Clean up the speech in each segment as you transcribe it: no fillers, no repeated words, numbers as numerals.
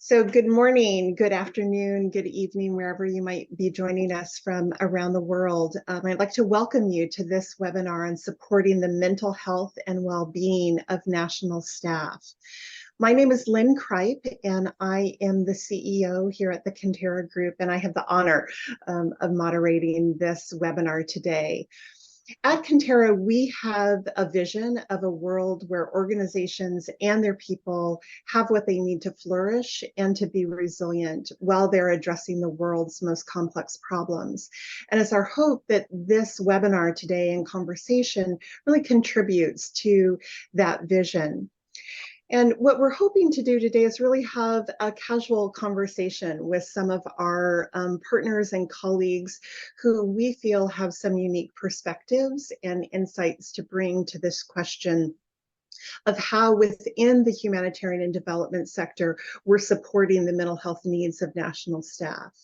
So good morning, good afternoon, good evening, wherever you might be joining us from around the world. I'd like to welcome you to this webinar on supporting the mental health and well-being of national staff. My name is Lynn Kripe, and I am the CEO here at the KonTerra Group, and I have the honor of moderating this webinar today. At KonTerra, we have a vision of a world where organizations and their people have what they need to flourish and to be resilient while they're addressing the world's most complex problems. And it's our hope that this webinar today and conversation really contributes to that vision. And what we're hoping to do today is really have a casual conversation with some of our partners and colleagues who we feel have some unique perspectives and insights to bring to this question of how within the humanitarian and development sector, we're supporting the mental health needs of national staff.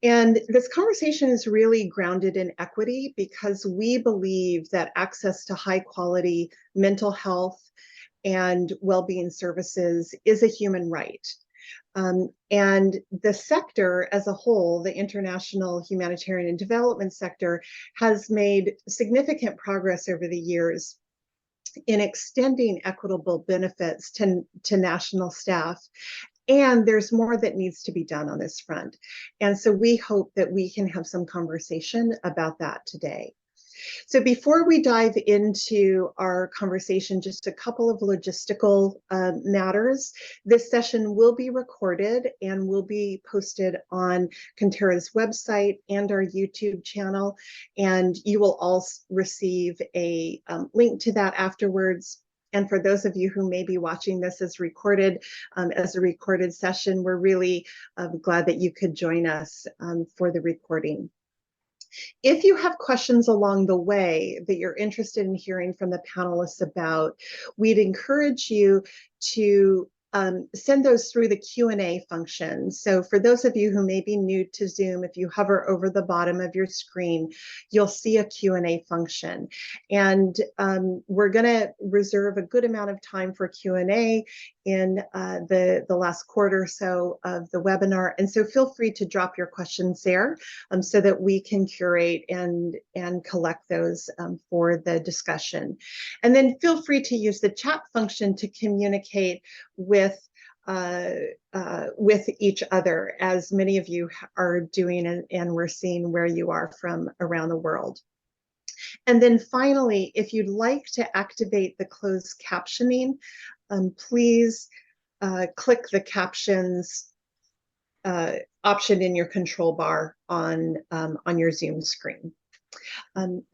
And this conversation is really grounded in equity because we believe that access to high quality mental health and well-being services is a human right. And the sector as a whole, the international humanitarian and development sector, has made significant progress over the years in extending equitable benefits to national staff. And there's more that needs to be done on this front. And so we hope that we can have some conversation about that today. So before we dive into our conversation, just a couple of logistical matters. This session will be recorded and will be posted on KonTerra's website and our YouTube channel. And you will all receive a link to that afterwards. And for those of you who may be watching this as a recorded session, we're really glad that you could join us for the recording. If you have questions along the way that you're interested in hearing from the panelists about, we'd encourage you to send those through the Q&A function. So for those of you who may be new to Zoom, if you hover over the bottom of your screen, you'll see a Q&A function. And we're going to reserve a good amount of time for Q&A in the last quarter or so of the webinar. And so feel free to drop your questions there so that we can curate and collect those for the discussion. And then feel free to use the chat function to communicate with each other, as many of you are doing, and we're seeing where you are from around the world. And then finally, if you'd like to activate the closed captioning, please click the captions option in your control bar on your Zoom screen.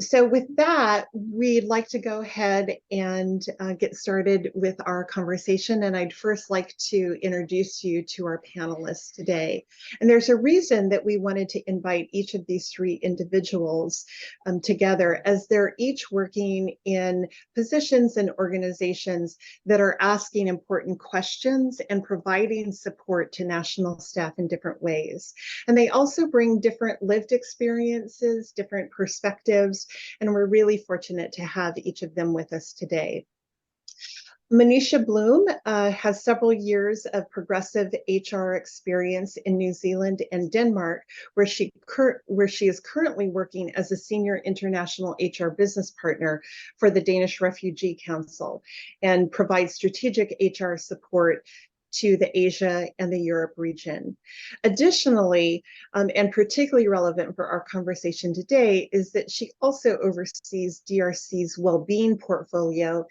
So with that, we'd like to go ahead and get started with our conversation. And I'd first like to introduce you to our panelists today. And there's a reason that we wanted to invite each of these three individuals together, as they're each working in positions and organizations that are asking important questions and providing support to national staff in different ways. And they also bring different lived experiences, different perspectives, and we're really fortunate to have each of them with us today. Manisha Bloom has several years of progressive HR experience in New Zealand and Denmark, where she is currently working as a senior international HR business partner for the Danish Refugee Council and provides strategic HR support to the Asia and the Europe region. Additionally, and particularly relevant for our conversation today, is that she also oversees DRC's well-being portfolio,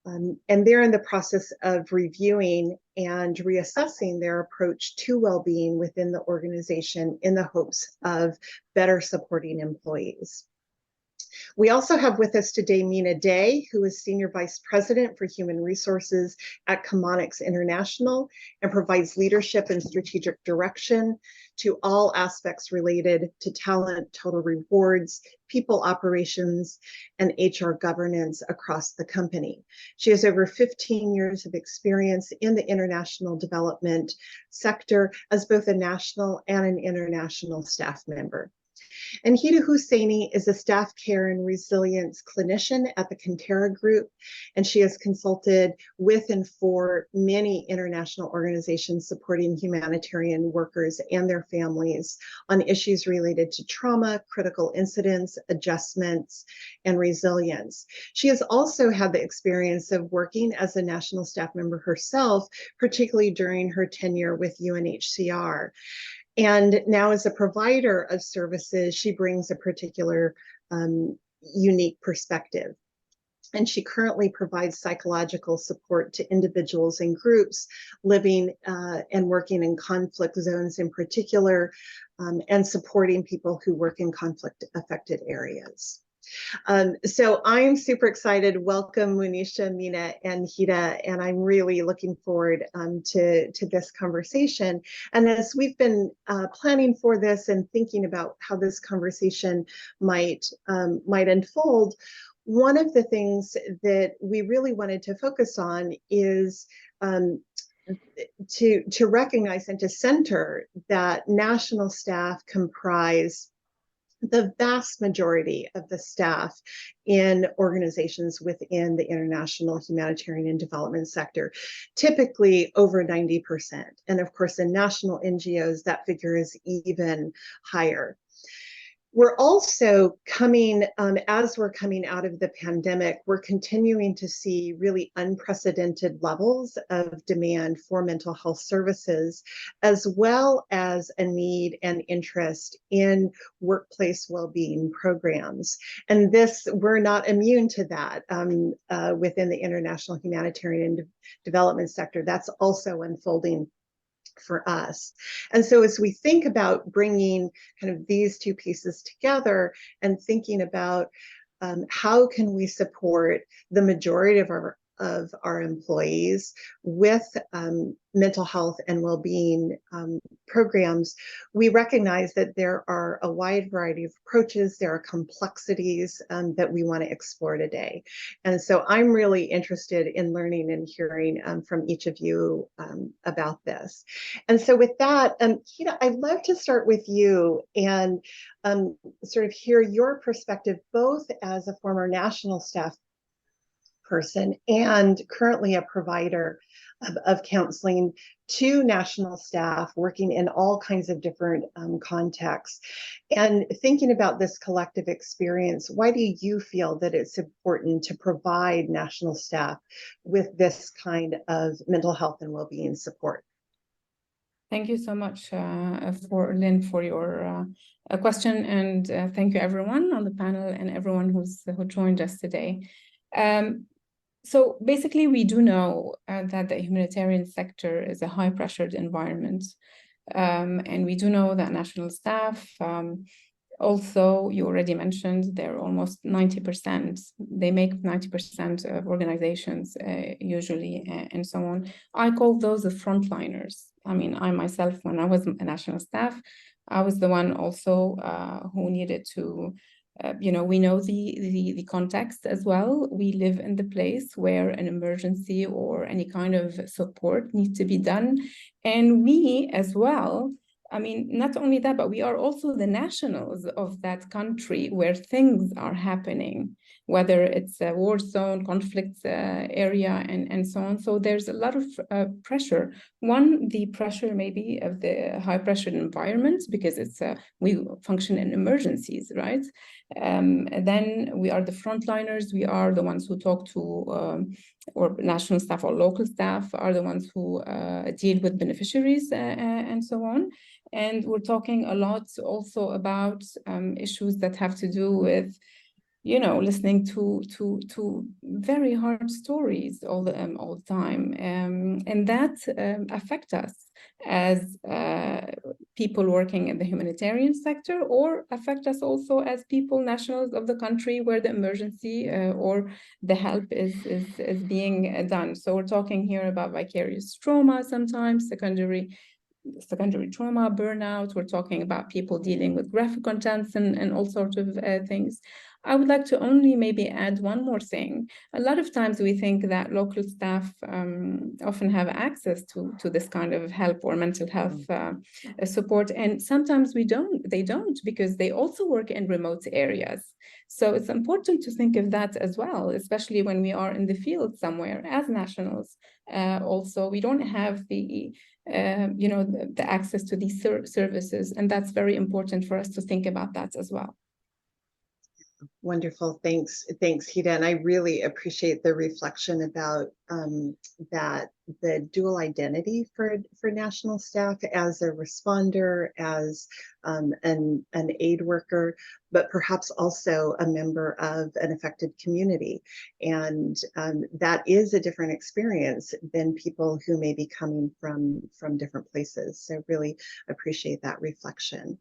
and they're in the process of reviewing and reassessing their approach to well-being within the organization in the hopes of better supporting employees. We also have with us today Mina Day, who is Senior Vice President for Human Resources at Chemonics International and provides leadership and strategic direction to all aspects related to talent, total rewards, people operations, and HR governance across the company. She has over 15 years of experience in the international development sector as both a national and an international staff member. And Hida Husseini is a staff care and resilience clinician at the KonTerra group, and she has consulted with and for many international organizations supporting humanitarian workers and their families on issues related to trauma, critical incidents, adjustments, and resilience. She has also had the experience of working as a national staff member herself, particularly during her tenure with UNHCR. And now as a provider of services, she brings a particular unique perspective. And she currently provides psychological support to individuals and groups living and working in conflict zones in particular, and supporting people who work in conflict-affected areas. So I'm super excited. Welcome, Munisha, Mina, and Hida, and I'm really looking forward to this conversation. And as we've been planning for this and thinking about how this conversation might unfold, one of the things that we really wanted to focus on is to recognize and to center that national staff comprise the vast majority of the staff in organizations within the international humanitarian and development sector, typically over 90%. And of course, in national NGOs, that figure is even higher. We're also coming, as we're coming out of the pandemic, we're continuing to see really unprecedented levels of demand for mental health services, as well as a need and interest in workplace well-being programs. And this, we're not immune to that within the international humanitarian and development sector. That's also unfolding for us. And so as we think about bringing kind of these two pieces together and thinking about how can we support the majority of our employees with mental health and well-being programs, we recognize that there are a wide variety of approaches. There are complexities that we want to explore today. And so I'm really interested in learning and hearing from each of you about this. And so with that, Hida, I'd love to start with you and sort of hear your perspective, both as a former national staff person and currently a provider of counseling to national staff working in all kinds of different contexts. And thinking about this collective experience, why do you feel that it's important to provide national staff with this kind of mental health and well-being support? Thank you so much, Lynn, for your question, and thank you everyone on the panel and everyone who joined us today. So basically, we do know that the humanitarian sector is a high-pressured environment, and we do know that national staff, also, you already mentioned, they're almost 90%. They make 90% of organizations usually, and so on. I call those the frontliners. I mean, I myself, when I was a national staff, I was the one also who needed to we know the context as well. We live in the place where an emergency or any kind of support needs to be done. And we as well, I mean, not only that, but we are also the nationals of that country where things are happening, whether it's a war zone, conflict area, and so on. So there's a lot of pressure. One, the pressure maybe of the high pressure environment, because it's we function in emergencies, right? Then we are the frontliners. We are the ones who talk to or national staff or local staff are the ones who deal with beneficiaries and so on. And we're talking a lot also about issues that have to do with, listening to very hard stories all the time, and that affect us as people working in the humanitarian sector, or affect us also as people, nationals of the country where the emergency or the help is being done. So we're talking here about vicarious trauma, sometimes secondary trauma, burnout. We're talking about people dealing with graphic contents and all sorts of things. I would like to only maybe add one more thing. A lot of times we think that local staff often have access to this kind of help or mental health support, and sometimes they don't, because they also work in remote areas. So it's important to think of that as well, especially when we are in the field somewhere as nationals. Also, we don't have the the access to these services, and that's very important for us to think about that as well. Wonderful. Thanks, Hida. And I really appreciate the reflection about that the dual identity for national staff as a responder, as an aid worker, but perhaps also a member of an affected community. And that is a different experience than people who may be coming from different places. So really appreciate that reflection.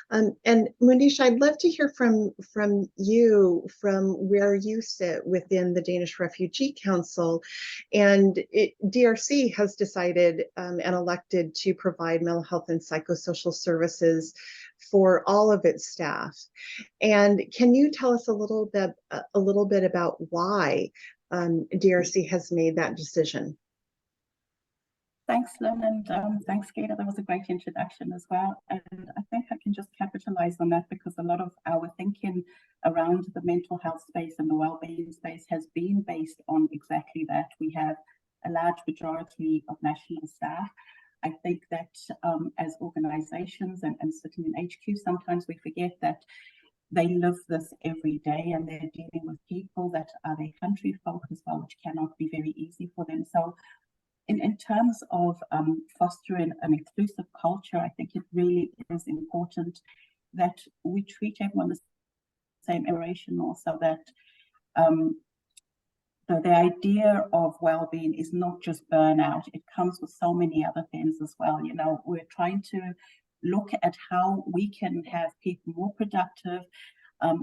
And Mundisha, I'd love to hear from you, from where you sit within the Danish Refugee Council. And DRC has decided and elected to provide mental health and psychosocial services for all of its staff. And can you tell us a little bit about why DRC has made that decision? Thanks, Lynn, and thanks, Gator. That was a great introduction as well. And I think I can just capitalize on that, because a lot of our thinking around the mental health space and the well-being space has been based on exactly that. We have a large majority of national staff. I think that as organizations and sitting in HQ, sometimes we forget that they live this every day, and they're dealing with people that are their country folk as well, which cannot be very easy for them. So in terms of fostering an inclusive culture, I think it really is important that we treat everyone the same generation, also that the idea of well-being is not just burnout. It comes with so many other things as well. You know, we're trying to look at how we can have people more productive,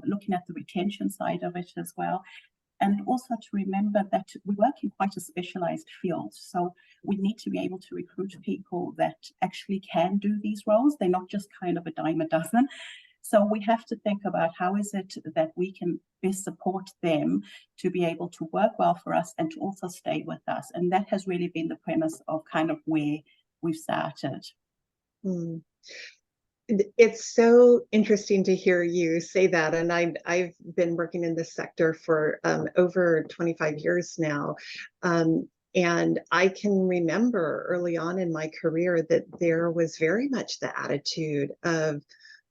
looking at the retention side of it as well. And also to remember that we work in quite a specialized field. So we need to be able to recruit people that actually can do these roles. They're not just kind of a dime a dozen. So we have to think about how is it that we can best support them to be able to work well for us and to also stay with us. And that has really been the premise of kind of where we've started. Mm. It's so interesting to hear you say that. And I've been working in this sector for over 25 years now. And I can remember early on in my career that there was very much the attitude of,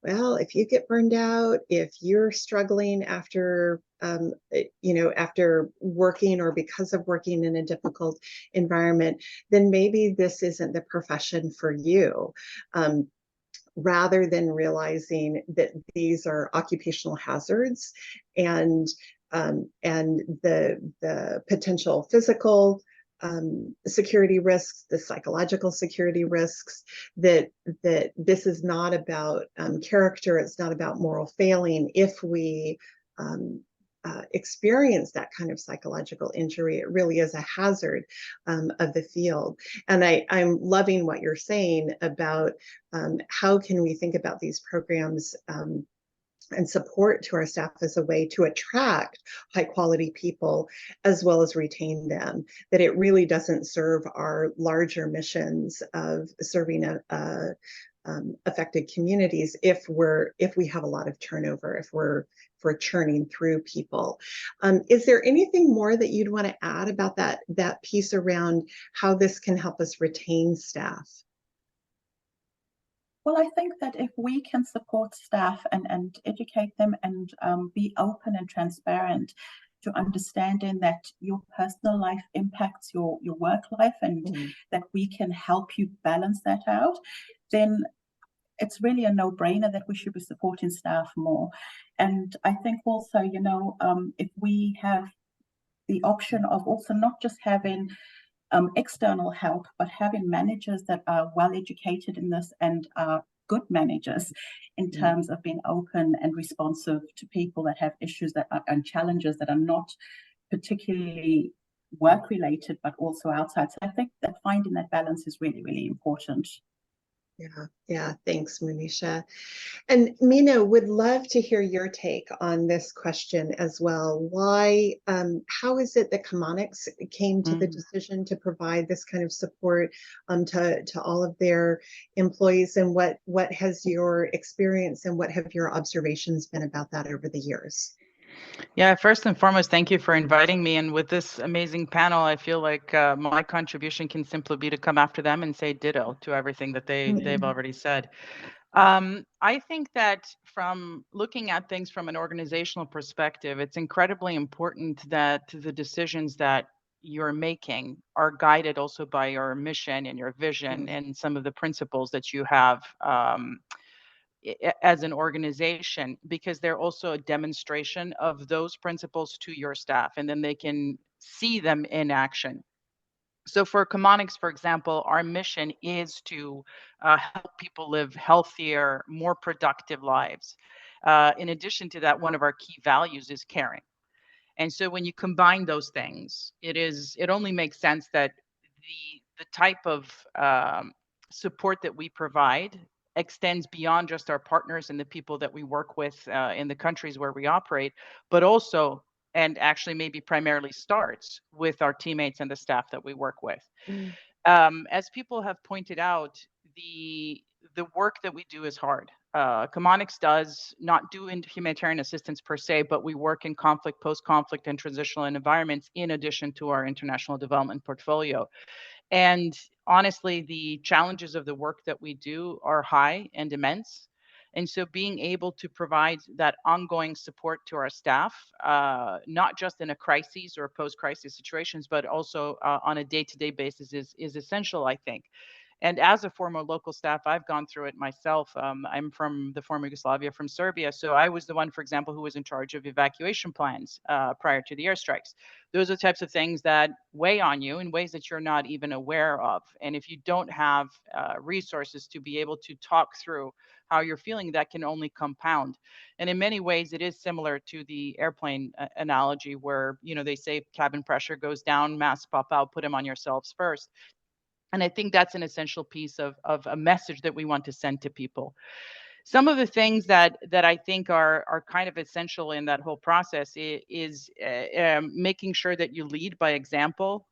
well, if you get burned out, if you're struggling after, after working or because of working in a difficult environment, then maybe this isn't the profession for you. Rather than realizing that these are occupational hazards and the potential physical security risks, the psychological security risks, that this is not about character, it's not about moral failing. If we experience that kind of psychological injury, it really is a hazard of the field. And I'm loving what you're saying about how can we think about these programs and support to our staff as a way to attract high quality people as well as retain them, that it really doesn't serve our larger missions of serving affected communities if we have a lot of turnover, if we're churning through people. Is there anything more that you'd want to add about that piece around how this can help us retain staff? Well, I think that if we can support staff and educate them and be open and transparent to understanding that your personal life impacts your work life, and that we can help you balance that out, then it's really a no-brainer that we should be supporting staff more. And I think also, if we have the option of also not just having external help, but having managers that are well educated in this and are good managers in terms of being open and responsive to people that have issues and challenges that are not particularly work related, but also outside. So I think that finding that balance is really, really important. Yeah. Thanks, Monisha. And Mina, would love to hear your take on this question as well. Why, how is it that Chemonics came to the decision to provide this kind of support to all of their employees, and what has your experience and what have your observations been about that over the years? Yeah, first and foremost, thank you for inviting me. And with this amazing panel, I feel like my contribution can simply be to come after them and say ditto to everything that they've already said. I think that from looking at things from an organizational perspective, it's incredibly important that the decisions that you're making are guided also by your mission and your vision and some of the principles that you have as an organization, because they're also a demonstration of those principles to your staff, and then they can see them in action. So for Chemonics, for example, our mission is to help people live healthier, more productive lives. In addition to that, one of our key values is caring. And so when you combine those things, it only makes sense that the type of support that we provide extends beyond just our partners and the people that we work with in the countries where we operate, but also, and actually maybe primarily starts with our teammates and the staff that we work with. As people have pointed out, the work that we do is hard. Chemonics does not do humanitarian assistance per se, but we work in conflict, post-conflict, and transitional environments in addition to our international development portfolio. And honestly, the challenges of the work that we do are high and immense. And so being able to provide that ongoing support to our staff, not just in a crisis or post-crisis situations, but also on a day-to-day basis is essential, I think. And as a former local staff, I've gone through it myself. I'm from the former Yugoslavia, from Serbia. So I was the one, for example, who was in charge of evacuation plans prior to the airstrikes. Those are the types of things that weigh on you in ways that you're not even aware of. And if you don't have resources to be able to talk through how you're feeling, that can only compound. And in many ways, it is similar to the airplane analogy where, they say cabin pressure goes down, masks pop out, put them on yourselves first. And I think that's an essential piece of a message that we want to send to people. Some of the things that I think are kind of essential in that whole process is making sure that you lead by example.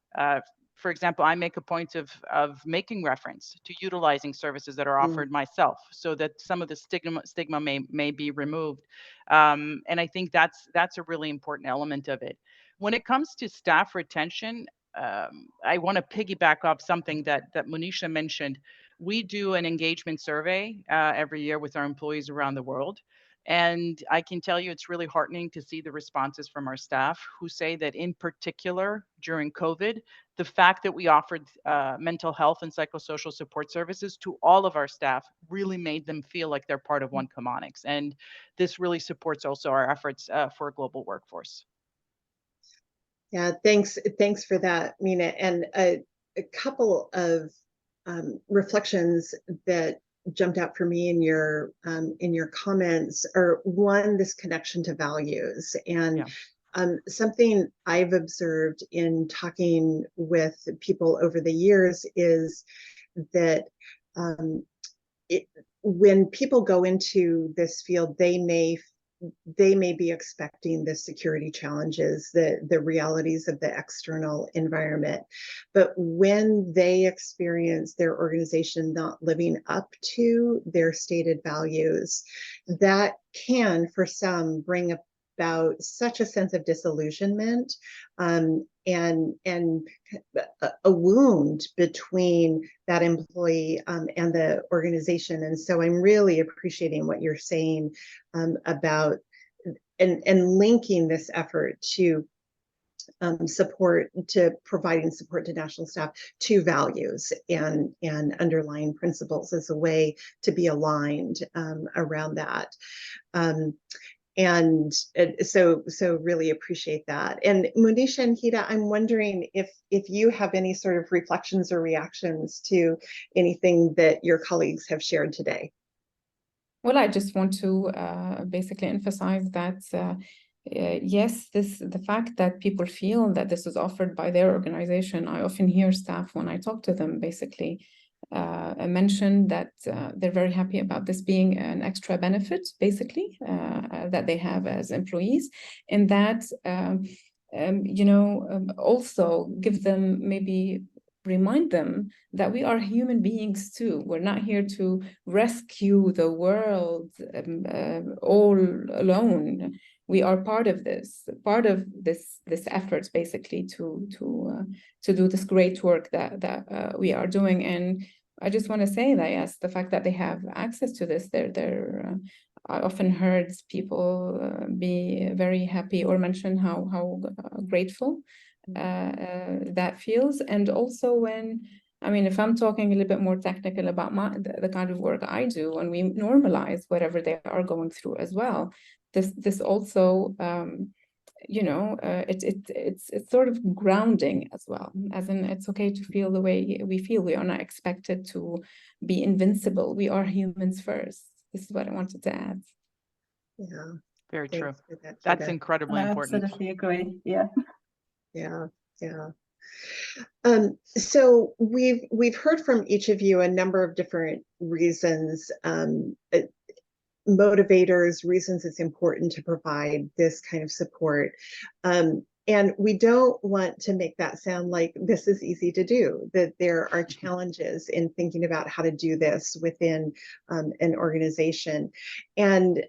For example, I make a point of making reference to utilizing services that are offered myself, so that some of the stigma may be removed. And I think that's a really important element of it. When it comes to staff retention, I want to piggyback off something that Monisha mentioned. We do an engagement survey every year with our employees around the world. And I can tell you it's really heartening to see the responses from our staff who say that in particular during COVID, the fact that we offered mental health and psychosocial support services to all of our staff really made them feel like they're part of One Chemonics. And this really supports also our efforts for a global workforce. Yeah, thanks for that, Mina. And a couple of reflections that jumped out for me in your comments are, one, this connection to values. And something I've observed in talking with people over the years is that when people go into this field, they may be expecting the security challenges, the realities of the external environment. But when they experience their organization not living up to their stated values, that can, for some, bring about such a sense of disillusionment and a wound between that employee and the organization. And so I'm really appreciating what you're saying about and linking this effort to providing support to national staff to values and underlying principles as a way to be aligned around that. And so really appreciate that. And Monisha and Hida, I'm wondering if you have any sort of reflections or reactions to anything that your colleagues have shared today. Well, I just want to basically emphasize that yes, the fact that people feel that this is offered by their organization. I often hear staff when I talk to them basically mentioned that they're very happy about this being an extra benefit, basically, that they have as employees, and that also give them, maybe remind them that we are human beings too. We're not here to rescue the world all alone. We are part of this effort, basically, to do this great work that we are doing. And I just want to say that, yes, the fact that they have access to this, I often heard people be very happy or mention how grateful that feels. And also when, I mean, if I'm talking a little bit more technical about the kind of work I do, when we normalize whatever they are going through as well, this also it's sort of grounding as well, as in it's okay to feel the way we feel. We are not expected to be invincible. We are humans first. This is what I wanted to add. Yeah, Very true. that, That's incredibly I important. absolutely agree. Yeah. Yeah. So we've heard from each of you a number of different reasons, motivators, reasons it's important to provide this kind of support. And we don't want to make that sound like this is easy to do, that there are challenges in thinking about how to do this within an organization. And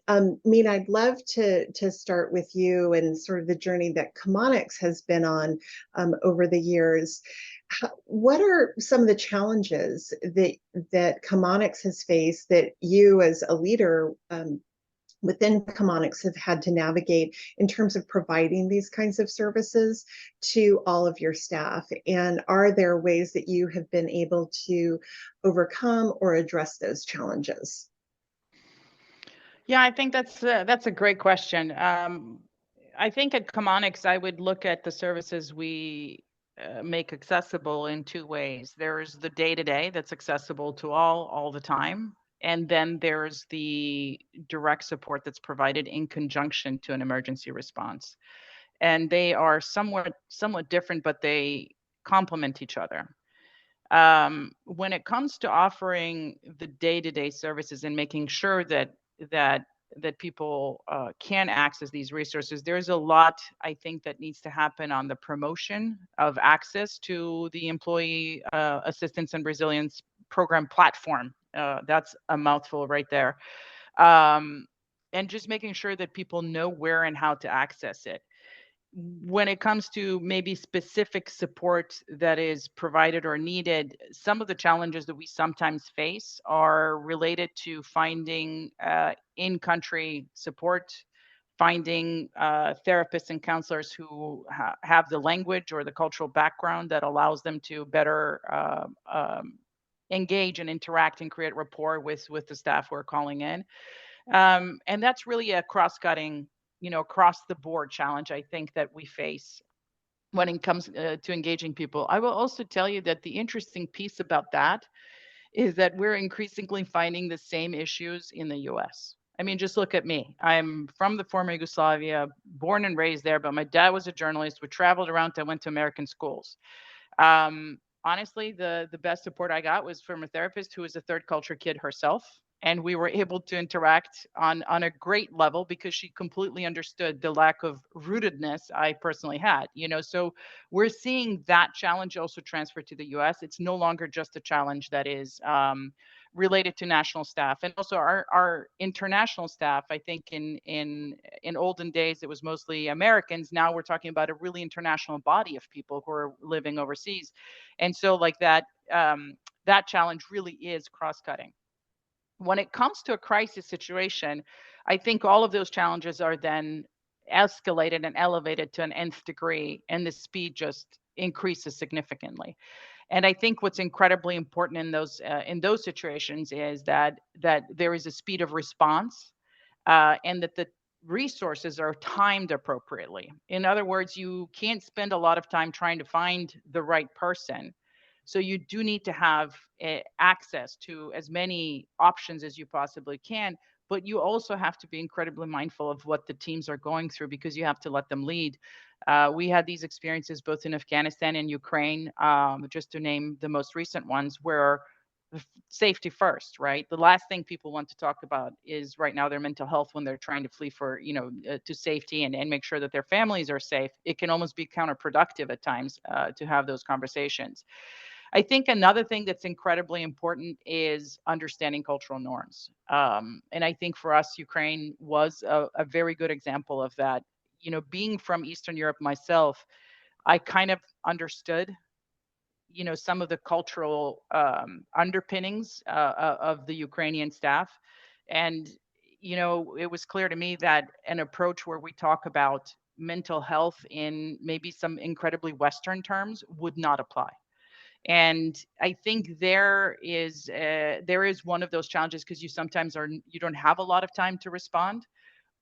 Mina, I'd love to start with you and sort of the journey that Chemonics has been on over the years. What are some of the challenges that Chemonics has faced that you as a leader within Chemonics have had to navigate in terms of providing these kinds of services to all of your staff? And are there ways that you have been able to overcome or address those challenges? Yeah, I think that's a great question. I think at Chemonics, I would look at the services we make accessible in two ways. There's the day-to-day that's accessible to all the time. And then there's the direct support that's provided in conjunction to an emergency response. And they are somewhat different, but they complement each other. When it comes to offering the day-to-day services and making sure that people can access these resources, there's a lot, I think, that needs to happen on the promotion of access to the Employee Assistance and Resilience Program platform. That's a mouthful right there. And just making sure that people know where and how to access it. When it comes to maybe specific support that is provided or needed, some of the challenges that we sometimes face are related to finding in-country support, finding therapists and counselors who have the language or the cultural background that allows them to better engage and interact and create rapport with the staff we're calling in. And that's really a cross-cutting, across the board challenge, I think, that we face when it comes to engaging people. I will also tell you that the interesting piece about that is that we're increasingly finding the same issues in the US. I mean, just look at me. I'm from the former Yugoslavia, born and raised there, but my dad was a journalist. We traveled around. I went to American schools. Honestly, the best support I got was from a therapist who was a third culture kid herself. And we were able to interact on a great level because she completely understood the lack of rootedness I personally had. So we're seeing that challenge also transfer to the US. It's no longer just a challenge that is related to national staff, and also our international staff. I think in olden days it was mostly Americans. Now we're talking about a really international body of people who are living overseas, and so like that that challenge really is cross-cutting. When it comes to a crisis situation, I think all of those challenges are then escalated and elevated to an nth degree, and the speed just increases significantly. And I think what's incredibly important in those situations is that there is a speed of response, and that the resources are timed appropriately. In other words, you can't spend a lot of time trying to find the right person. So you do need to have access to as many options as you possibly can, but you also have to be incredibly mindful of what the teams are going through, because you have to let them lead. We had these experiences both in Afghanistan and Ukraine, just to name the most recent ones, where safety first, right? The last thing people want to talk about is right now their mental health when they're trying to flee for, to safety and make sure that their families are safe. It can almost be counterproductive at times to have those conversations. I think another thing that's incredibly important is understanding cultural norms. And I think for us, Ukraine was a very good example of that. Being from Eastern Europe myself, I kind of understood some of the cultural underpinnings of the Ukrainian staff. And, it was clear to me that an approach where we talk about mental health in maybe some incredibly Western terms would not apply. And I think there is one of those challenges because you don't have a lot of time to respond,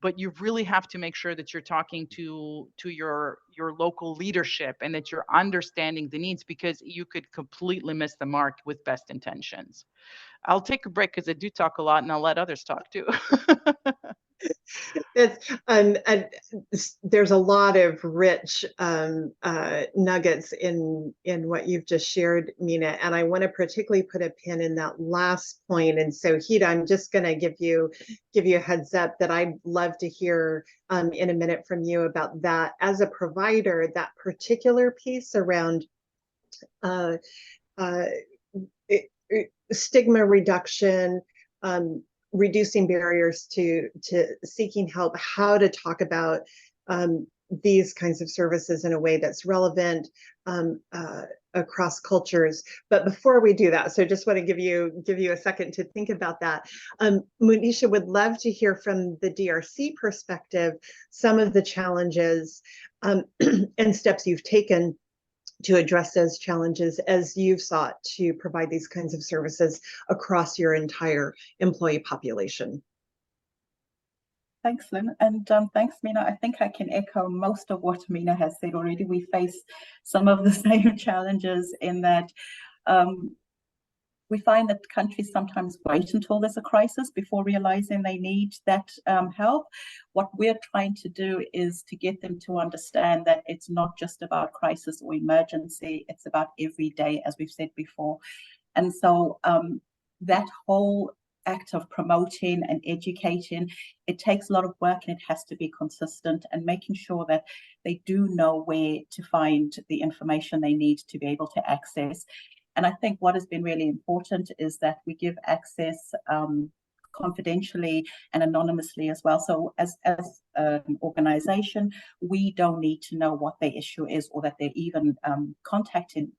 but you really have to make sure that you're talking to your local leadership and that you're understanding the needs, because you could completely miss the mark with best intentions. I'll take a break because I do talk a lot, and I'll let others talk too. It's there's a lot of rich nuggets in what you've just shared, Mina, and I want to particularly put a pin in that last point. And so, Hida, I'm just going to give you a heads up that I'd love to hear in a minute from you about that as a provider, that particular piece around stigma reduction, reducing barriers to seeking help, how to talk about these kinds of services in a way that's relevant across cultures. But before we do that, so just want to give you a second to think about that. Monisha, would love to hear from the DRC perspective some of the challenges and steps you've taken to address those challenges as you've sought to provide these kinds of services across your entire employee population. Thanks, Lynn, and thanks, Mina. I think I can echo most of what Mina has said already. We face some of the same challenges in that we find that countries sometimes wait until there's a crisis before realizing they need that help. What we're trying to do is to get them to understand that it's not just about crisis or emergency, it's about every day, as we've said before. And so that whole act of promoting and educating, it takes a lot of work, and it has to be consistent, and making sure that they do know where to find the information they need to be able to access. And I think what has been really important is that we give access confidentially and anonymously as well. So as an organization, we don't need to know what their issue is, or that they're even contacting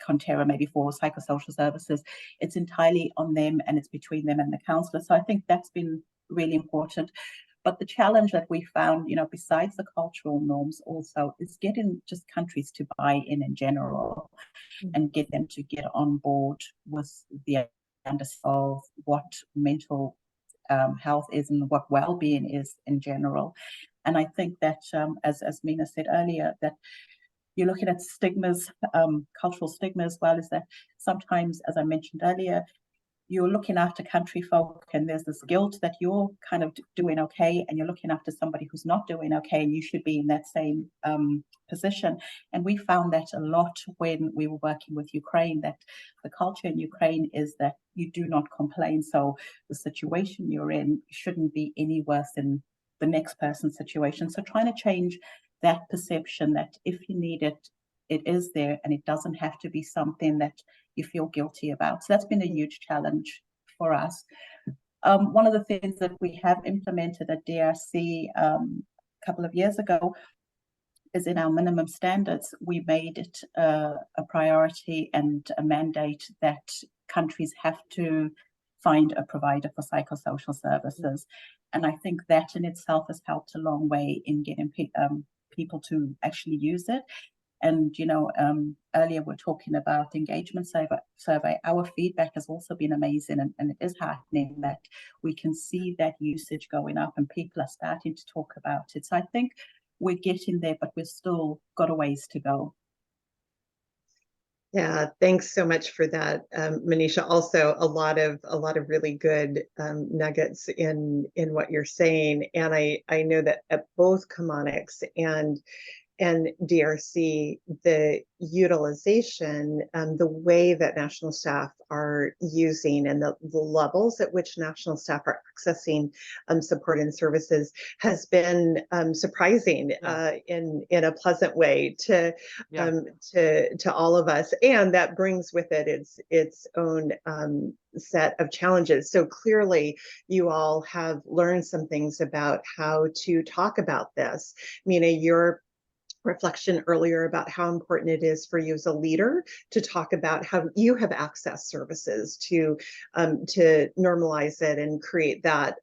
KonTerra maybe for psychosocial services. It's entirely on them, and it's between them and the counselor. So I think that's been really important. But the challenge that we found, besides the cultural norms also, is getting just countries to buy in general, and get them to get on board with the understanding of what mental health is and what well-being is in general. And I think that, as Mina said earlier, that you're looking at stigmas, cultural stigma as well, is that sometimes, as I mentioned earlier, you're looking after country folk, and there's this guilt that you're kind of doing okay, and you're looking after somebody who's not doing okay, and you should be in that same position. And we found that a lot when we were working with Ukraine, that the culture in Ukraine is that you do not complain. So the situation you're in shouldn't be any worse than the next person's situation. So trying to change that perception that if you need it, it is there, and it doesn't have to be something that you feel guilty about. So that's been a huge challenge for us. One of the things that we have implemented at DRC a couple of years ago is in our minimum standards, we made it a priority and a mandate that countries have to find a provider for psychosocial services. And I think that in itself has helped a long way in getting people to actually use it. And, earlier we're talking about the engagement survey. Our feedback has also been amazing, and it is heartening that we can see that usage going up and people are starting to talk about it. So I think we're getting there, but we've still got a ways to go. Yeah, thanks so much for that, Manisha. Also, a lot of really good nuggets in what you're saying, and I know that at both Chemonics and and DRC, the utilization, the way that national staff are using and the levels at which national staff are accessing support and services has been surprising in a pleasant way to all of us, and that brings with it its own set of challenges. So clearly, you all have learned some things about how to talk about this. Mina, your reflection earlier about how important it is for you as a leader to talk about how you have accessed services to normalize it and create that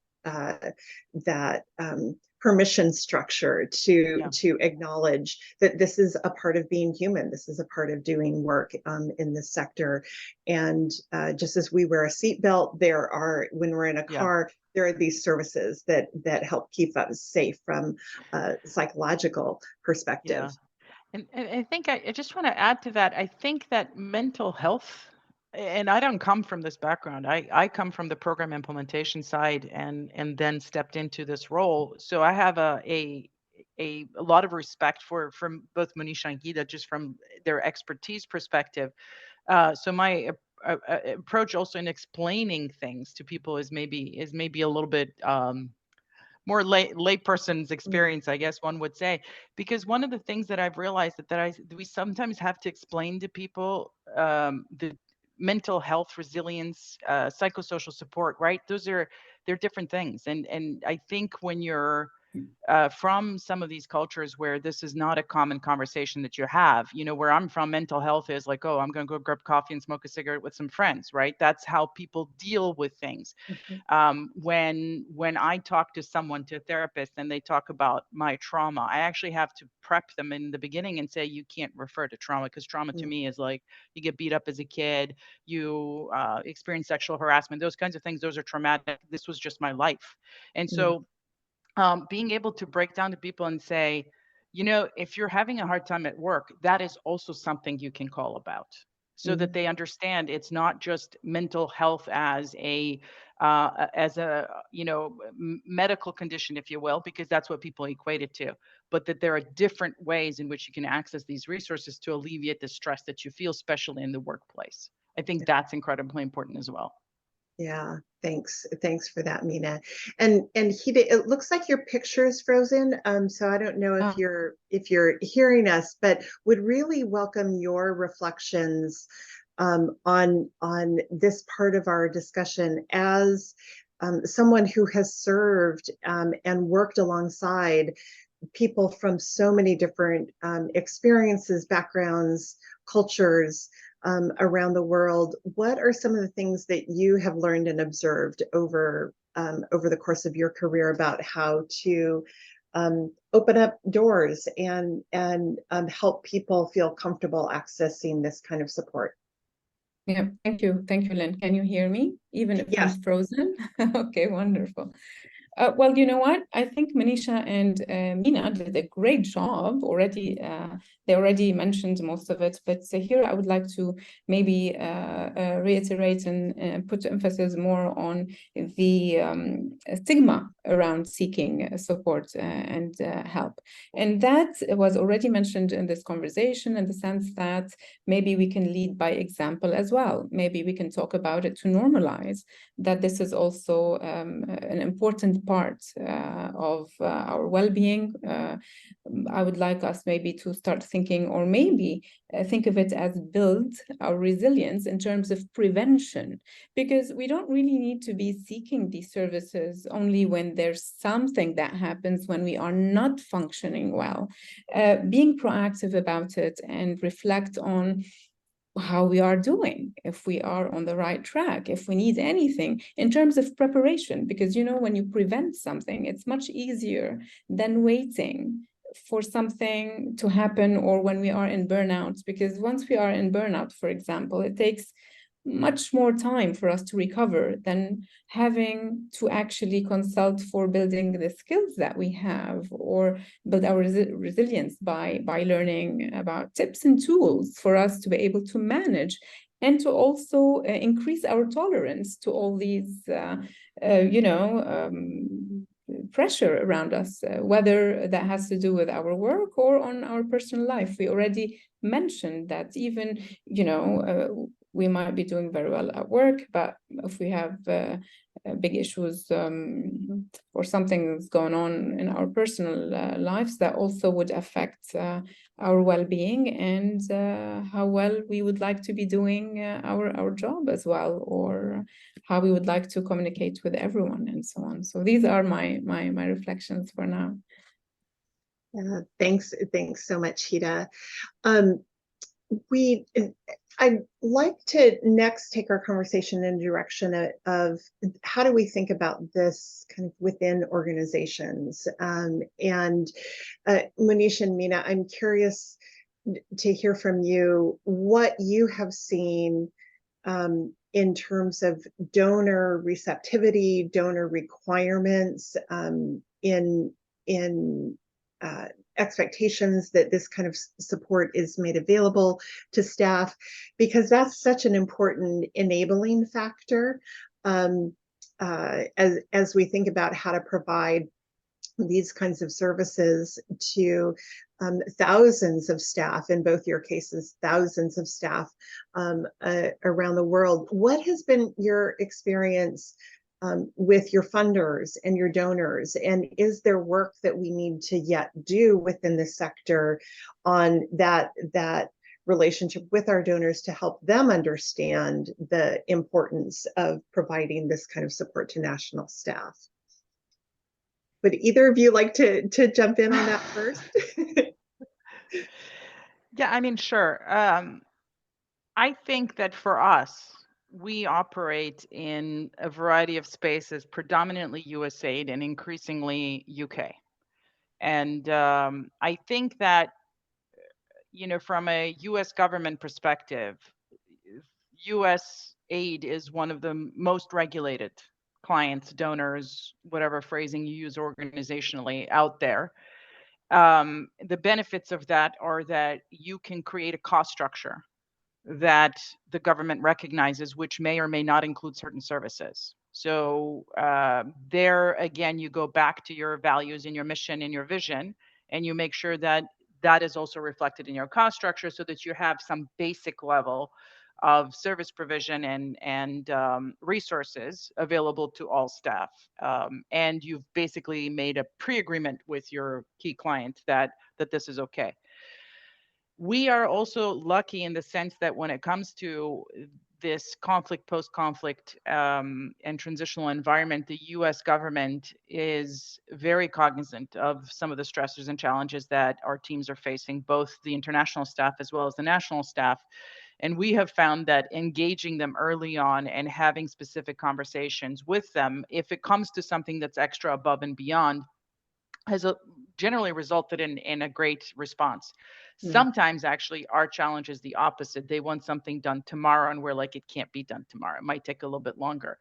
permission structure to acknowledge that this is a part of being human. This is a part of doing work in this sector. And just as we wear a seatbelt, there are, when we're in a car, there are these services that help keep us safe from a psychological perspective. And I think I just want to add to that. I think that mental health, and I don't come from this background. I come from the program implementation side and then stepped into this role. So I have a lot of respect for both Monisha and Gita, just from their expertise perspective. So my approach also in explaining things to people is maybe a little bit more layperson's experience, I guess one would say, because one of the things that I've realized that we sometimes have to explain to people the mental health, resilience, psychosocial support, right? They're different things, and I think when you're from some of these cultures where this is not a common conversation that you have, where I'm from, mental health is like, oh, I'm going to go grab coffee and smoke a cigarette with some friends, right? That's how people deal with things. When I talk to someone, to a therapist, and they talk about my trauma, I actually have to prep them in the beginning and say, you can't refer to trauma, because trauma to me is like, you get beat up as a kid, you experience sexual harassment, those kinds of things. Those are traumatic. This was just my life. And so being able to break down to people and say, if you're having a hard time at work, that is also something you can call about, so that they understand it's not just mental health as a medical condition, if you will, because that's what people equate it to, but that there are different ways in which you can access these resources to alleviate the stress that you feel, especially in the workplace. I think that's incredibly important as well. Yeah, thanks for that, Mina. And Hida, it looks like your picture is frozen. So I don't know if you're hearing us, but would really welcome your reflections on this part of our discussion as someone who has served and worked alongside people from so many different experiences, backgrounds, cultures around the world. What are some of the things that you have learned and observed over the course of your career about how to open up doors and help people feel comfortable accessing this kind of support? Yeah, thank you, Lynn. Can you hear me, even if I'm frozen? Okay, wonderful. Well, you know what? I think Manisha and Mina did a great job already. They already mentioned most of it, but here I would like to maybe reiterate and put emphasis more on the stigma around seeking support and help. And that was already mentioned in this conversation, in the sense that maybe we can lead by example as well. Maybe we can talk about it to normalize that this is also an important part of our well-being. I would like us maybe to start thinking, or maybe think of it as build our resilience in terms of prevention, because we don't really need to be seeking these services only when there's something that happens, when we are not functioning well. Being proactive about it and reflect on how we are doing, if we are on the right track, if we need anything in terms of preparation, because when you prevent something, it's much easier than waiting for something to happen, or when we are in burnout, because once we are in burnout, for example, it takes much more time for us to recover than having to actually consult for building the skills that we have, or build our resilience by learning about tips and tools for us to be able to manage and to also increase our tolerance to all these pressure around us, whether that has to do with our work or on our personal life. We already mentioned that even, we might be doing very well at work, but if we have big issues or something's going on in our personal lives, that also would affect our well-being and how well we would like to be doing our job as well, or how we would like to communicate with everyone and so on. So these are my reflections for now. Yeah, thanks so much, Hida. I'd like to next take our conversation in the direction of how do we think about this kind of within organizations. And Manish and Mina, I'm curious to hear from you what you have seen in terms of donor receptivity, donor requirements, in expectations that this kind of support is made available to staff, because that's such an important enabling factor as we think about how to provide these kinds of services to thousands of staff, in both your cases, thousands of staff around the world. What has been your experience with your funders and your donors? And is there work that we need to yet do within the sector on that relationship with our donors to help them understand the importance of providing this kind of support to national staff? Would either of you like to jump in on that first? Yeah, I mean, sure. I think that for us, we operate in a variety of spaces, predominantly USAID and increasingly UK. And I think that, from a US government perspective, US aid is one of the most regulated clients, donors, whatever phrasing you use organizationally out there. The benefits of that are that you can create a cost structure that the government recognizes, which may or may not include certain services. So there, again, you go back to your values and your mission and your vision, and you make sure that that is also reflected in your cost structure so that you have some basic level of service provision and resources available to all staff. And you've basically made a pre-agreement with your key client that this is okay. We are also lucky in the sense that when it comes to this conflict, post-conflict, and transitional environment, the US government is very cognizant of some of the stressors and challenges that our teams are facing, both the international staff as well as the national staff. And we have found that engaging them early on and having specific conversations with them, if it comes to something that's extra above and beyond, has generally resulted in a great response. Sometimes actually our challenge is the opposite. They want something done tomorrow and we're like, it can't be done tomorrow. It might take a little bit longer.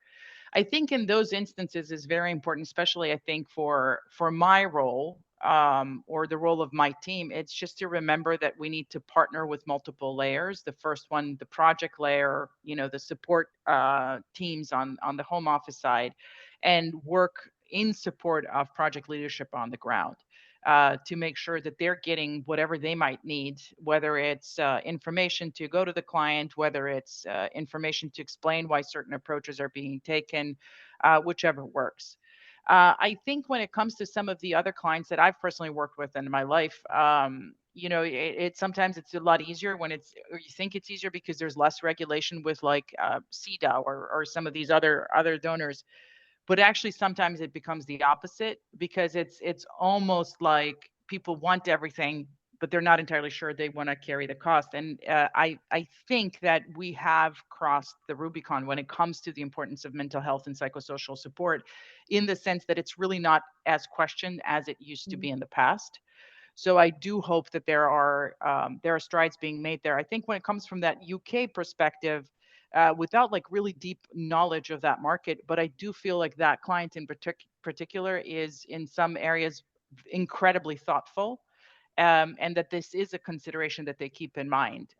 I think in those instances is very important, especially I think for my role or the role of my team. It's just to remember that we need to partner with multiple layers. The first one, the project layer, the support teams on the home office side, and work in support of project leadership on the ground. To make sure that they're getting whatever they might need, whether it's information to go to the client, whether it's information to explain why certain approaches are being taken, whichever works. I think when it comes to some of the other clients that I've personally worked with in my life, sometimes it's a lot easier or you think it's easier because there's less regulation with like CEDA or some of these other donors. But actually sometimes it becomes the opposite because it's almost like people want everything, but they're not entirely sure they want to carry the cost. And I think that we have crossed the Rubicon when it comes to the importance of mental health and psychosocial support, in the sense that it's really not as questioned as it used to be in the past. So I do hope that there are strides being made there. I think when it comes from that UK perspective, without like really deep knowledge of that market, but I do feel like that client in particular is in some areas incredibly thoughtful, and that this is a consideration that they keep in mind.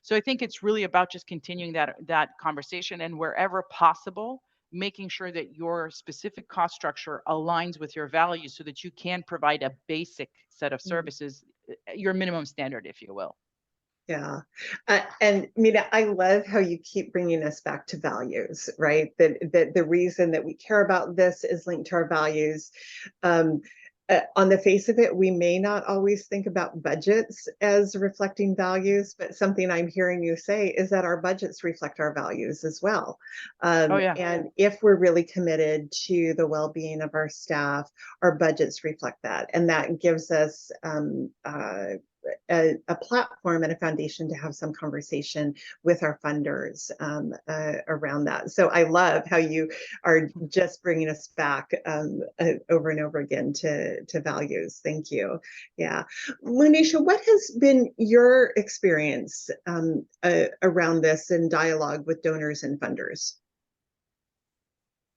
So I think it's really about just continuing that conversation, and wherever possible, making sure that your specific cost structure aligns with your values so that you can provide a basic set of services, your minimum standard, if you will. Yeah. And Mina, I love how you keep bringing us back to values, right? That the reason that we care about this is linked to our values. On the face of it, we may not always think about budgets as reflecting values, but something I'm hearing you say is that our budgets reflect our values as well. Oh, yeah. And if we're really committed to the well-being of our staff, our budgets reflect that. And that gives us a platform and a foundation to have some conversation with our funders around that. So I love how you are just bringing us back over and over again to values. Thank you. Yeah. Monisha, what has been your experience around this in dialogue with donors and funders?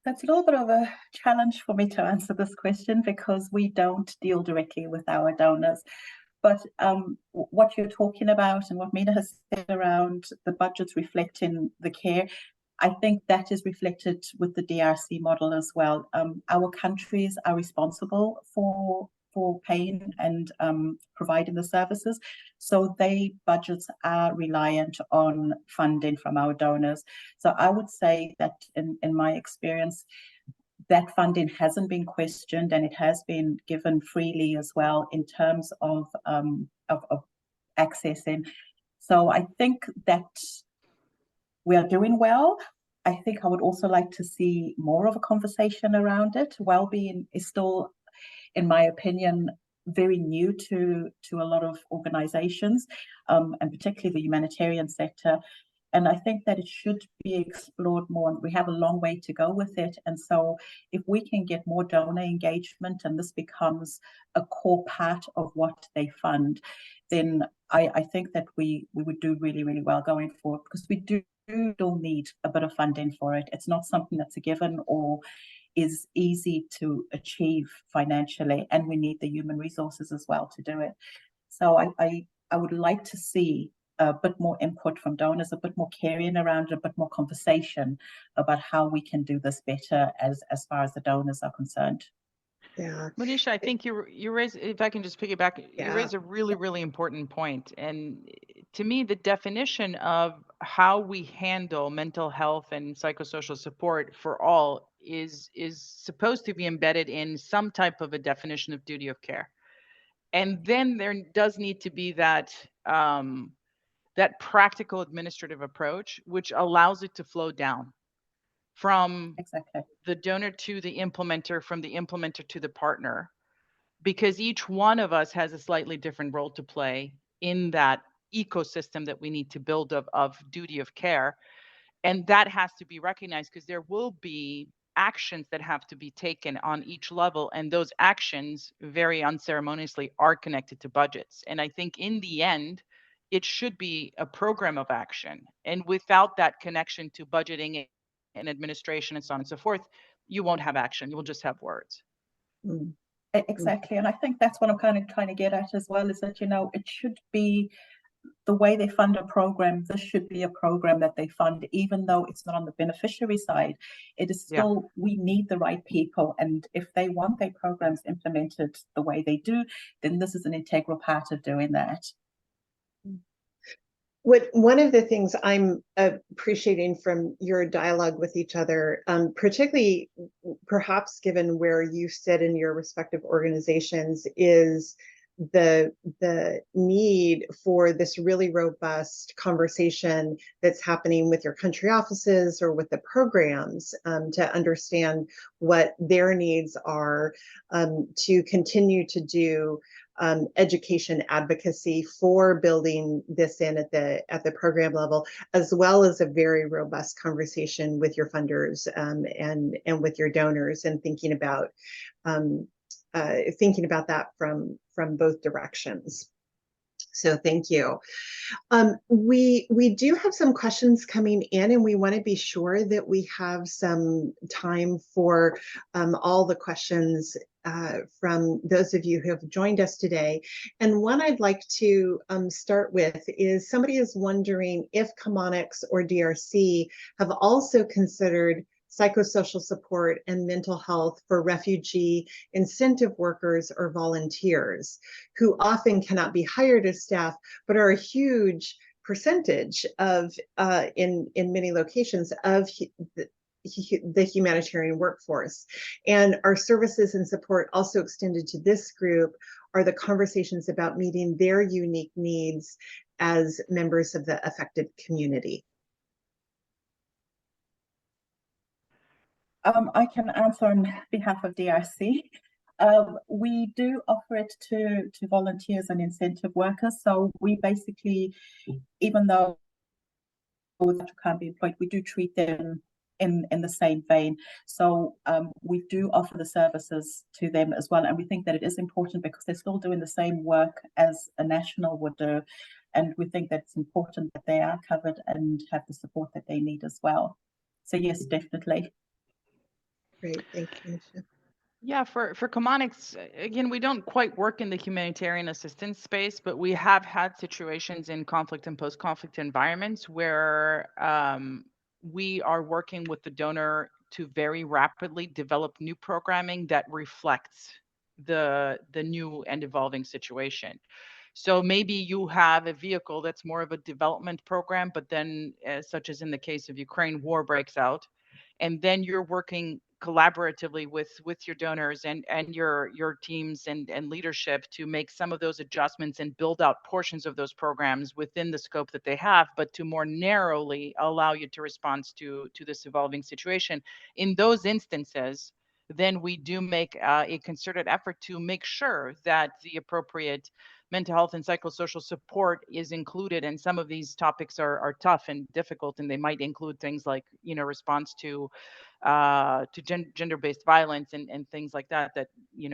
That's a little bit of a challenge for me to answer this question because we don't deal directly with our donors. But what you're talking about and what Mina has said around the budgets reflecting the care, I think that is reflected with the DRC model as well. Our countries are responsible for paying and providing the services, so their budgets are reliant on funding from our donors. So I would say that in my experience, that funding hasn't been questioned and it has been given freely as well in terms of accessing. So I think that we are doing well. I think I would also like to see more of a conversation around it. Wellbeing is still, in my opinion, very new to a lot of organizations, and particularly the humanitarian sector. And I think that it should be explored more. We have a long way to go with it. And so if we can get more donor engagement and this becomes a core part of what they fund, then I think that we would do really, really well going forward, because we do still need a bit of funding for it. It's not something that's a given or is easy to achieve financially, and we need the human resources as well to do it. So I would like to see a bit more input from donors, a bit more caring around it, a bit more conversation about how we can do this better as far as the donors are concerned. Yeah. Monisha, I think you raise, if I can just piggyback, Yeah. you raise a really, really important point. And to me, the definition of how we handle mental health and psychosocial support for all is supposed to be embedded in some type of a definition of duty of care. And then there does need to be that that practical administrative approach, which allows it to flow down from Exactly. the donor to the implementer, from the implementer to the partner, because each one of us has a slightly different role to play in that ecosystem that we need to build of duty of care. And that has to be recognized, because there will be actions that have to be taken on each level. And those actions, very unceremoniously, are connected to budgets. And I think in the end, it should be a program of action. And without that connection to budgeting and administration and so on and so forth, you won't have action. You will just have words. Mm. Exactly. And I think that's what I'm kind of trying to get at as well, is that, it should be the way they fund a program. This should be a program that they fund, even though it's not on the beneficiary side. It is still, we need the right people. And if they want their programs implemented the way they do, then this is an integral part of doing that. One of the things I'm appreciating from your dialogue with each other, particularly perhaps given where you sit in your respective organizations, is the need for this really robust conversation that's happening with your country offices or with the programs, to understand what their needs are, to continue to do education advocacy for building this in at the program level, as well as a very robust conversation with your funders and with your donors, and thinking about that from both directions. So thank you. We do have some questions coming in, and we want to be sure that we have some time for all the questions from those of you who have joined us today. And one I'd like to start with is, somebody is wondering if Chemonics or DRC have also considered psychosocial support, and mental health for refugee incentive workers or volunteers who often cannot be hired as staff, but are a huge percentage of, in many locations, of the humanitarian workforce. And our services and support also extended to this group are the conversations about meeting their unique needs as members of the affected community. I can answer on behalf of DRC. We do offer it to volunteers and incentive workers. So we basically, even though they can't be employed, we do treat them in the same vein. So we do offer the services to them as well. And we think that it is important because they're still doing the same work as a national would do. And we think that it's important that they are covered and have the support that they need as well. So yes, definitely. Great, thanks, Nisha. Yeah, for Chemonics, again, we don't quite work in the humanitarian assistance space, but we have had situations in conflict and post-conflict environments where we are working with the donor to very rapidly develop new programming that reflects the new and evolving situation. So maybe you have a vehicle that's more of a development program, but then, such as in the case of Ukraine, war breaks out, and then you're working collaboratively with your donors and your teams and leadership to make some of those adjustments and build out portions of those programs within the scope that they have, but to more narrowly allow you to respond to this evolving situation. In those instances, then we do make a concerted effort to make sure that the appropriate mental health and psychosocial support is included. And some of these topics are tough and difficult, and they might include things like, response to gender-based violence and things like that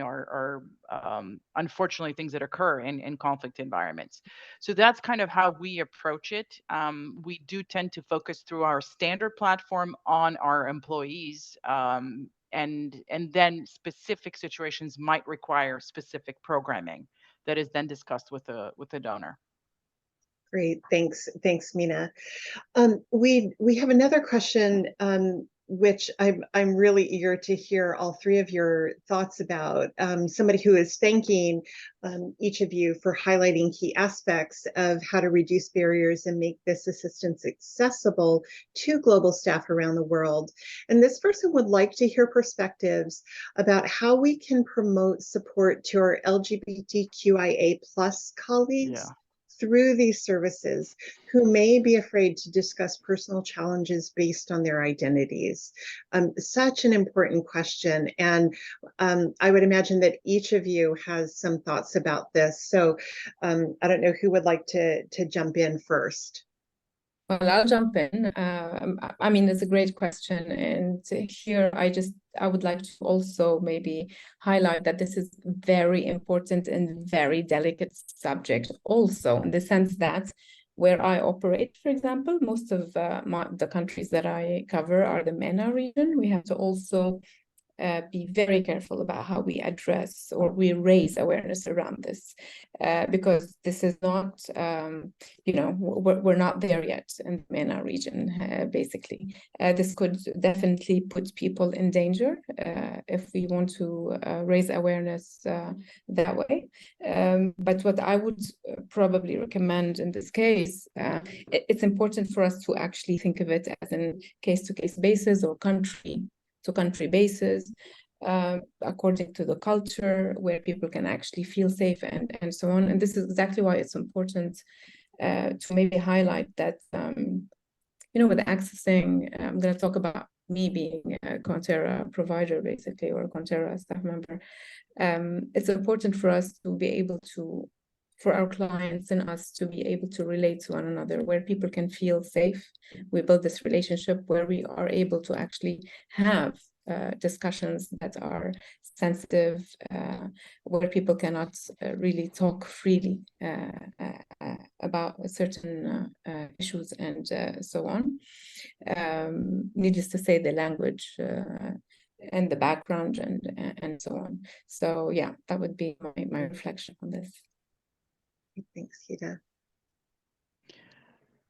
are unfortunately things that occur in conflict environments. So that's kind of how we approach it. We do tend to focus through our standard platform on our employees, and then specific situations might require specific programming that is then discussed with the donor. Great, thanks, Mina. We have another question, which I'm really eager to hear all three of your thoughts about. Somebody who is thanking each of you for highlighting key aspects of how to reduce barriers and make this assistance accessible to global staff around the world. And this person would like to hear perspectives about how we can promote support to our LGBTQIA+ colleagues through these services who may be afraid to discuss personal challenges based on their identities. Such an important question. And I would imagine that each of you has some thoughts about this. So I don't know who would like to jump in first. Well, I'll jump in. I mean, it's a great question. And here, I would like to also maybe highlight that this is very important and very delicate subject also, in the sense that where I operate, for example, most of the countries that I cover are the MENA region. We have to also be very careful about how we address or we raise awareness around this, because this is not, we're not there yet in the MENA region, basically. This could definitely put people in danger if we want to raise awareness that way. But what I would probably recommend in this case, it's important for us to actually think of it as a case-to-case basis or country basis, according to the culture, where people can actually feel safe and so on. And this is exactly why it's important to maybe highlight that, with accessing, I'm going to talk about me being a KonTerra provider, basically, or a KonTerra staff member. It's important for us to be able to, for our clients and us to be able to relate to one another, where people can feel safe. We build this relationship where we are able to actually have discussions that are sensitive, where people cannot really talk freely about certain issues and so on. Needless to say, the language and the background and so on. So yeah, that would be my reflection on this. Thanks, Hida.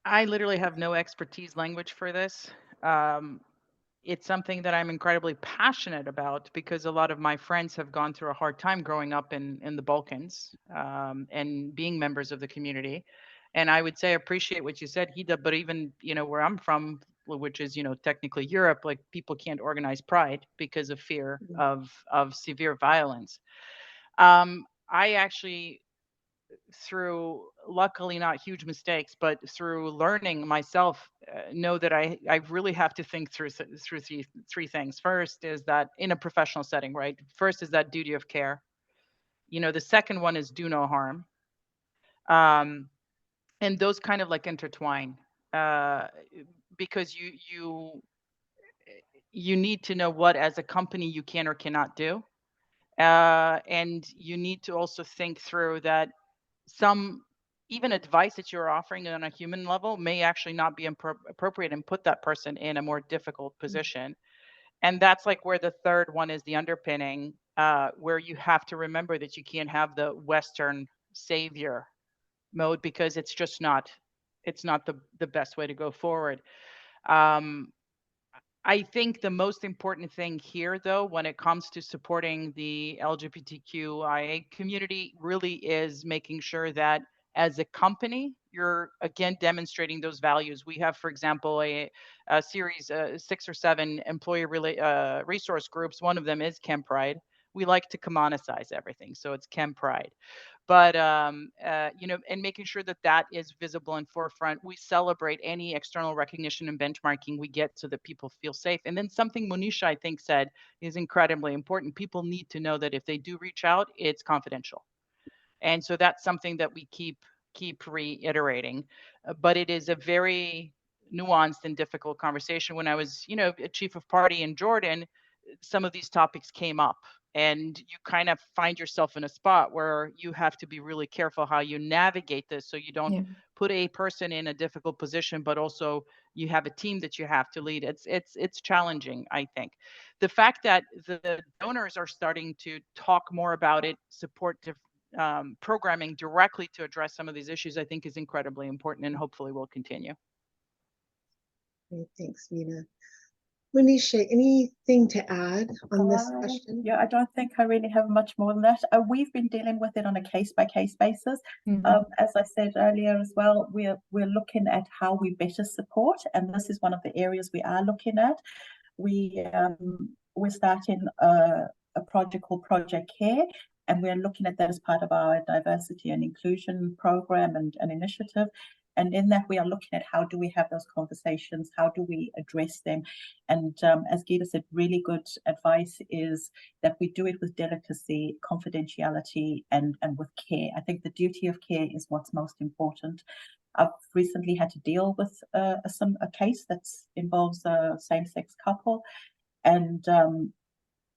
I literally have no expertise language for this. it's something that I'm incredibly passionate about because a lot of my friends have gone through a hard time growing up in the Balkans, and being members of the community. And I would say appreciate what you said, Hida, but even, where I'm from, which is, technically Europe, like people can't organize Pride because of fear of severe violence. I actually, through luckily not huge mistakes, but through learning myself, know that I really have to think through three things. First is that in a professional setting, right? First is that duty of care. The second one is do no harm. And those kind of like intertwine, because you need to know what as a company you can or cannot do. And you need to also think through that some even advice that you're offering on a human level may actually not be appropriate and put that person in a more difficult position. And that's like where the third one is the underpinning, where you have to remember that you can't have the Western savior mode, because it's just not, it's not the best way to go forward. I think the most important thing here, though, when it comes to supporting the LGBTQIA community, really is making sure that as a company, you're again demonstrating those values. We have, for example, a series, 6 or 7 employee resource groups. One of them is Chem Pride. We like to commoditize everything, so it's Chem Pride. But and making sure that that is visible and forefront. We celebrate any external recognition and benchmarking we get so that people feel safe. And then something Monisha, I think, said is incredibly important. People need to know that if they do reach out, it's confidential. And so that's something that we keep reiterating. But it is a very nuanced and difficult conversation. When I was, a chief of party in Jordan, some of these topics came up, and you kind of find yourself in a spot where you have to be really careful how you navigate this, so you don't put a person in a difficult position, but also you have a team that you have to lead. It's challenging, I think. The fact that the donors are starting to talk more about it, support programming directly to address some of these issues, I think is incredibly important, and hopefully will continue. Great, thanks, Mina. Monisha, anything to add on this question? Yeah, I don't think I really have much more than that. We've been dealing with it on a case-by-case basis. As I said earlier as well, we're looking at how we better support, and this is one of the areas we are looking at. We're starting a project called Project Care, and we're looking at that as part of our diversity and inclusion program and initiative. And in that, we are looking at how do we have those conversations, how do we address them. And as Gita said, really good advice is that we do it with delicacy, confidentiality, and with care. I think the duty of care is what's most important. I've recently had to deal with a case that involves a same-sex couple, and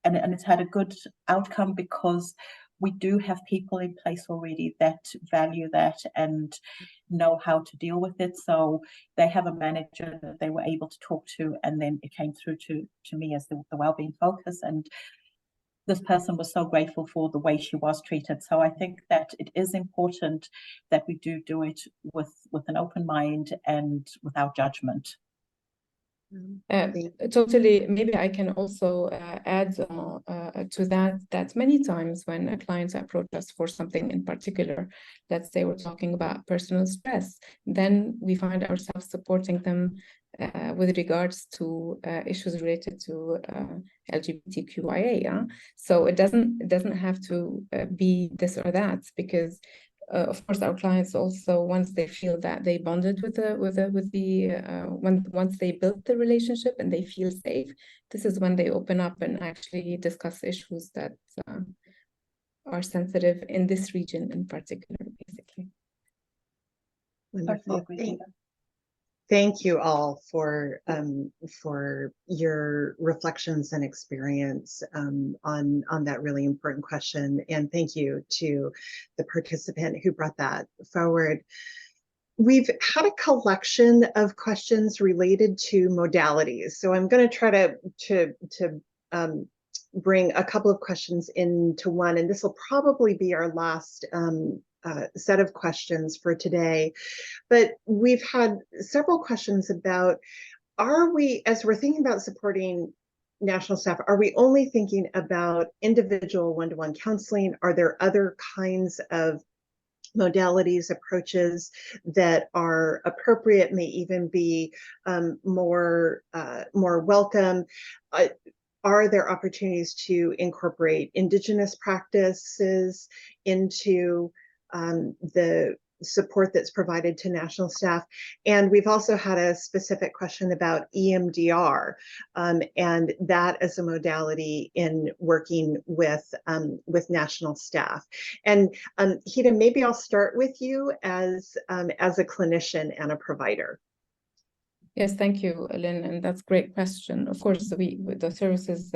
it's had a good outcome because we do have people in place already that value that and know how to deal with it. So they have a manager that they were able to talk to, and then it came through to me as the wellbeing focus. And this person was so grateful for the way she was treated. So I think that it is important that we do it with an open mind and without judgment. Totally. Maybe I can also add to that many times when clients approach us for something in particular, let's say we're talking about personal stress, then we find ourselves supporting them with regards to issues related to LGBTQIA. Yeah? So it doesn't have to be this or that, because of course, our clients also, once they feel that they bonded once they built the relationship and they feel safe, this is when they open up and actually discuss issues that are sensitive in this region in particular, basically. Wonderful. Thank you all for your reflections and experience on that really important question. And thank you to the participant who brought that forward. We've had a collection of questions related to modalities. So I'm going to try to bring a couple of questions into one, and this will probably be our last set of questions for today. But we've had several questions about are we, as we're thinking about supporting national staff, are we only thinking about individual one-to-one counseling? Are there other kinds of modalities, approaches that are appropriate, may even be more welcome? Are there opportunities to incorporate Indigenous practices into the support that's provided to national staff? And we've also had a specific question about EMDR and that as a modality in working with national staff. And Hida, maybe I'll start with you as a clinician and a provider. Yes, thank you, Lynn, and that's a great question. Of course, the services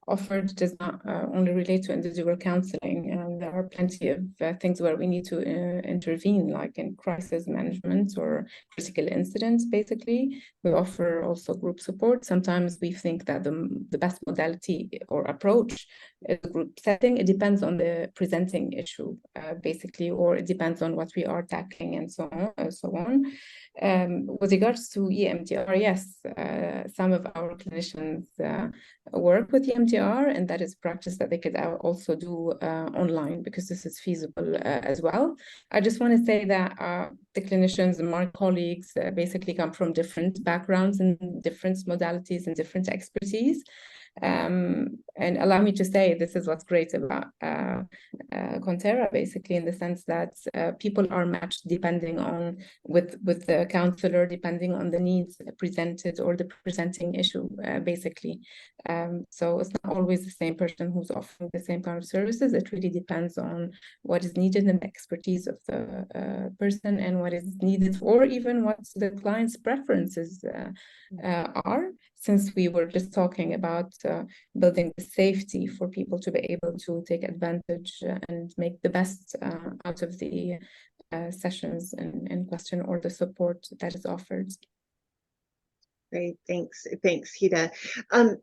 offered does not only relate to individual counseling, and there are plenty of things where we need to intervene, like in crisis management or critical incidents, basically. We offer also group support. Sometimes we think that the best modality or approach is a group setting. It depends on the presenting issue, basically, or it depends on what we are tackling and so on. With regards to EMDR, yes, some of our clinicians work with EMDR, and that is practice that they could also do online, because this is feasible as well. I just want to say that the clinicians and my colleagues basically come from different backgrounds and different modalities and different expertise. And allow me to say, this is what's great about KonTerra, basically, in the sense that people are matched depending on with the counselor, depending on the needs presented or the presenting issue, basically. So it's not always the same person who's offering the same kind of services. It really depends on what is needed and the expertise of the person, and what is needed, or even what the client's preferences are. Since we were just talking about building the safety for people to be able to take advantage and make the best out of the sessions in question, or the support that is offered. Great, thanks, Hida.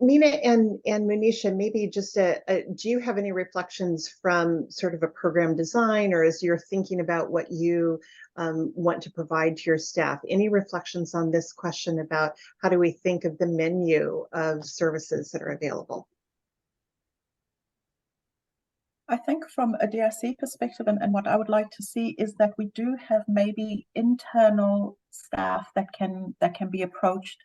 Mina and Manisha, maybe just do you have any reflections from sort of a program design, or as you're thinking about what you want to provide to your staff, any reflections on this question about how do we think of the menu of services that are available? I think from a DRC perspective, and what I would like to see is that we do have maybe internal staff that can be approached,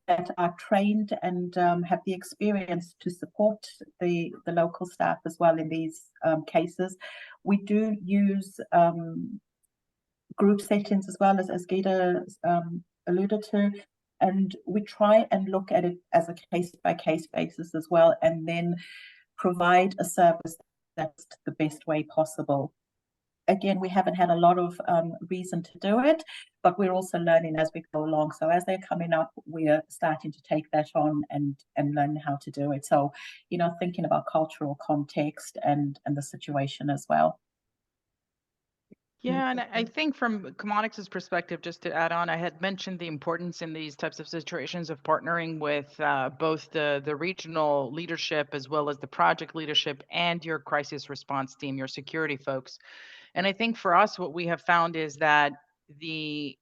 that are trained and have the experience to support the local staff as well in these cases. We do use group settings as well, as Gita alluded to, and we try and look at it as a case-by-case basis as well, and then provide a service that's the best way possible. Again, we haven't had a lot of reason to do it, but we're also learning as we go along. So as they're coming up, we're starting to take that on and learn how to do it. So, you know, thinking about cultural context and the situation as well. Yeah, and I think from Chemonics's perspective, just to add on, I had mentioned the importance in these types of situations of partnering with both the regional leadership as well as the project leadership and your crisis response team, your security folks. And I think for us, what we have found is that the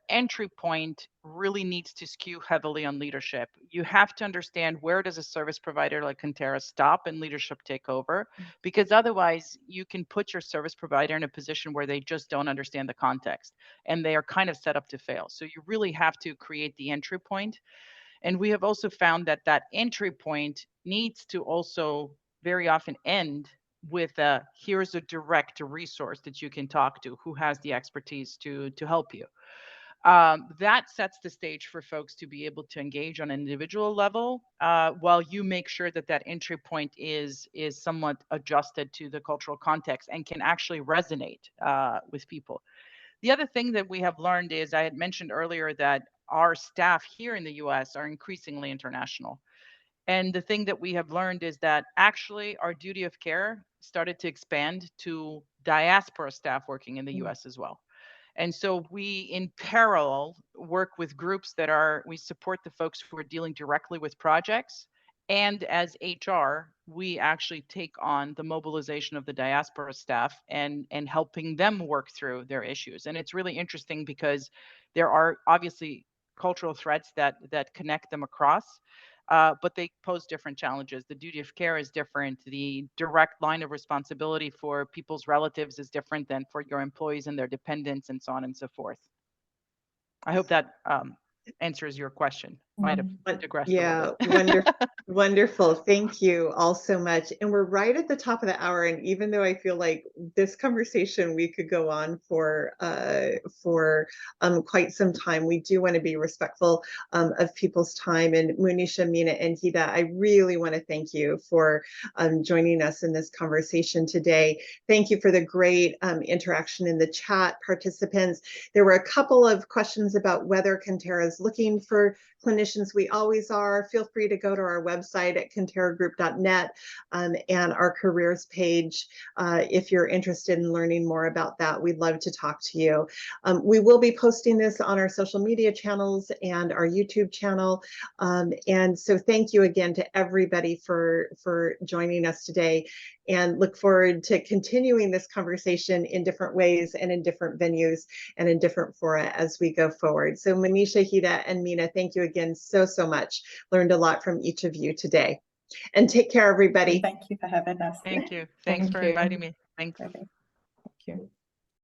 entry point really needs to skew heavily on leadership. You have to understand, where does a service provider like KonTerra stop and leadership take over? Because otherwise you can put your service provider in a position where they just don't understand the context and they are kind of set up to fail. So you really have to create the entry point. And we have also found that that entry point needs to also very often end with here's a direct resource that you can talk to who has the expertise to help you. That sets the stage for folks to be able to engage on an individual level, while you make sure that that entry point is somewhat adjusted to the cultural context and can actually resonate with people. The other thing that we have learned is, I had mentioned earlier that our staff here in the US are increasingly international. And the thing that we have learned is that actually our duty of care started to expand to diaspora staff working in the US as well. And so we, in parallel, work with groups that we support the folks who are dealing directly with projects. And as HR, we actually take on the mobilization of the diaspora staff and helping them work through their issues. And it's really interesting because there are obviously cultural threads that connect them across. But they pose different challenges. The duty of care is different. The direct line of responsibility for people's relatives is different than for your employees and their dependents, and so on and so forth. I hope that answers your question. Might have digressed a little bit. Wonderful. Wonderful. Thank you all so much. And we're right at the top of the hour. And even though I feel like this conversation, we could go on for quite some time, we do want to be respectful of people's time. And Monisha, Mina, and Hida, I really want to thank you for joining us in this conversation today. Thank you for the great interaction in the chat, participants. There were a couple of questions about whether KonTerra is looking for clinicians. We always are. Feel free to go to our website at konterragroup.net and our careers page if you're interested in learning more about that. We'd love to talk to you. We will be posting this on our social media channels and our YouTube channel. And so thank you again to everybody for joining us today, and look forward to continuing this conversation in different ways and in different venues and in different fora as we go forward. So Monisha, Hida, and Mina, thank you again so much. Learned a lot from each of you today. And take care, everybody. Thank you for having us. Thank you. Thanks for inviting me. Thanks. Perfect. Thank you.